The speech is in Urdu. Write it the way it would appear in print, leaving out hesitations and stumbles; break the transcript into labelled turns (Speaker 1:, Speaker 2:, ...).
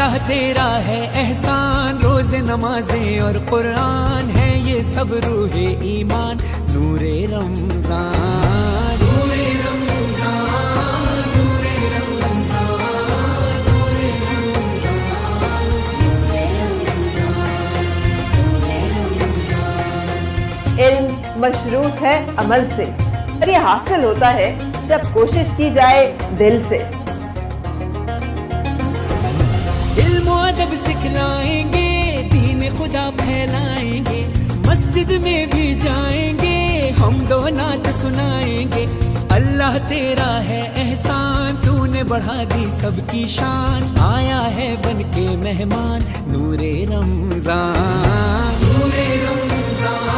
Speaker 1: اللہ تیرا ہے احسان، روز نمازیں اور قرآن ہے یہ سب روح ایمان، نور رمضان، نور رمضان، نور رمضان، نور رمضان، نور رمضان۔
Speaker 2: علم مشروط ہے عمل سے، اور یہ حاصل ہوتا ہے جب کوشش کی جائے دل سے۔
Speaker 1: علم و ادب سکھلائیں گے، دین خدا پھیلائیں گے، مسجد میں بھی جائیں گے، حمد و نعت سنائیں گے۔ اللہ تیرا ہے احسان، تو نے بڑھا دی سب کی شان، آیا ہے بن کے مہمان، نور رمضان، نور رمضان۔